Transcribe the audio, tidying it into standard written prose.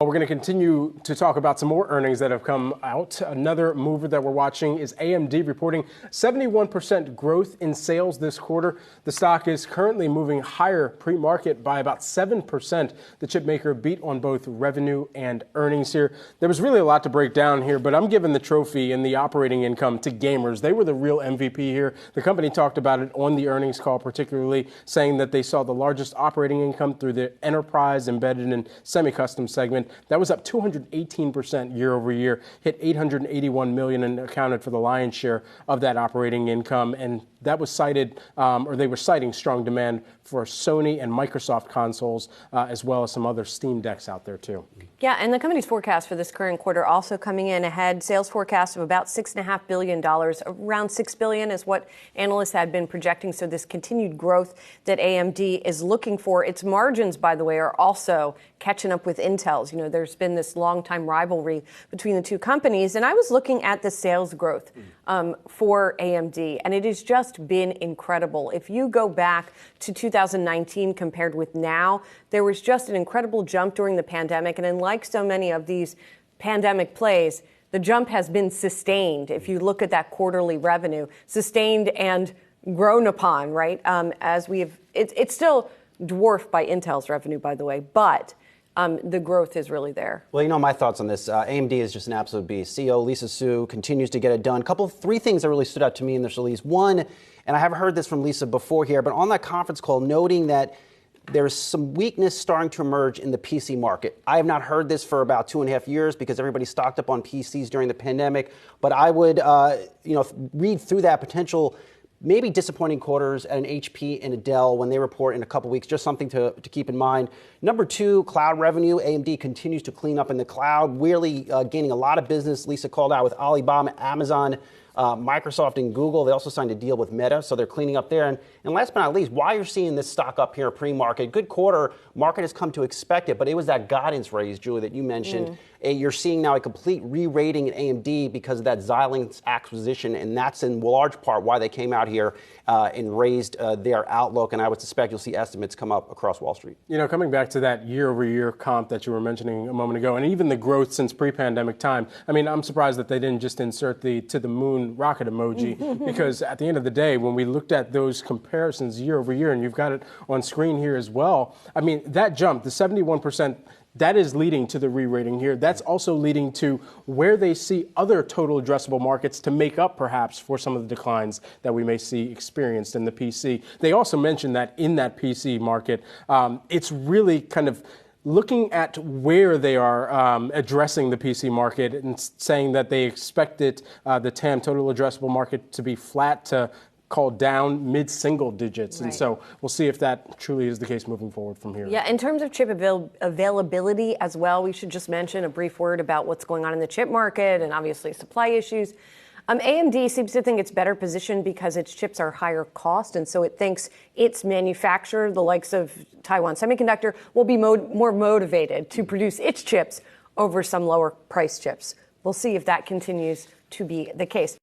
Well, we're going to continue to talk about some more earnings that have come out. Another mover that we're watching is AMD reporting 71% growth in sales this quarter. The stock is currently moving higher pre-market by about 7%. The chip maker beat on both revenue and earnings here. There was really a lot to break down here, but I'm giving the trophy and the operating income to gamers. They were the real MVP here. The company talked about it on the earnings call, particularly saying that they saw the largest operating income through the enterprise, embedded, and semi-custom segment. That was up 218% year over year, hit $881 million and accounted for the lion's share of that operating income. And that was cited, or they were citing strong demand for Sony and Microsoft consoles, as well as some other Steam Decks out there too. Yeah, and the company's forecast for this current quarter also coming in ahead. Sales forecast of about $6.5 billion, around $6 billion is what analysts had been projecting. So this continued growth that AMD is looking for. Its margins, by the way, are also catching up with Intel's. You know, there's been this long time rivalry between the two companies. And I was looking at the sales growth for AMD, and it has just been incredible. If you go back to 2019 compared with now, there was just an incredible jump during the pandemic. And like so many of these pandemic plays, the jump has been sustained. If you look at that quarterly revenue, sustained and grown upon, right? It's still dwarfed by Intel's revenue, by the way, but the growth is really there. Well, you know my thoughts on this. AMD is just an absolute beast. CEO Lisa Su continues to get it done. Three things that really stood out to me in this release. One, and I haven't heard this from Lisa before here, but on that conference call, noting that there's some weakness starting to emerge in the PC market. I have not heard this for about 2.5 years because everybody stocked up on PCs during the pandemic. But I would, read through that potential maybe disappointing quarters at an HP and a Dell when they report in a couple weeks, just something to keep in mind. Number two, cloud revenue. AMD continues to clean up in the cloud, really gaining a lot of business. Lisa called out with Alibaba, Amazon, Microsoft, and Google. They also signed a deal with Meta, so they're cleaning up there. And last but not least, why you're seeing this stock up here pre-market. Good quarter. Market has come to expect it, but it was that guidance raise, Julie, that you mentioned. You're seeing now a complete re-rating in AMD because of that Xilinx acquisition, and that's in large part why they came out here and raised their outlook. And I would suspect you'll see estimates come up across Wall Street. You know, coming back to that year-over-year comp that you were mentioning a moment ago, and even the growth since pre-pandemic time, I mean, I'm surprised that they didn't just insert the to the moon rocket emoji, because at the end of the day, when we looked at those comparisons year over year, and you've got it on screen here as well, I mean, that jump, the 71%, that is leading to the re-rating here. That's also leading to where they see other total addressable markets to make up perhaps for some of the declines that we may see experienced in the PC. They also mentioned that in that PC market, it's really kind of looking at where they are addressing the PC market and saying that they expect it, the TAM, total addressable market, to be flat to called down mid-single digits. Right. And so we'll see if that truly is the case moving forward from here. Yeah, in terms of chip availability as well, we should just mention a brief word about what's going on in the chip market and obviously supply issues. AMD seems to think it's better positioned because its chips are higher cost, and so it thinks its manufacturer, the likes of Taiwan Semiconductor, will be more motivated to produce its chips over some lower price chips. We'll see if that continues to be the case.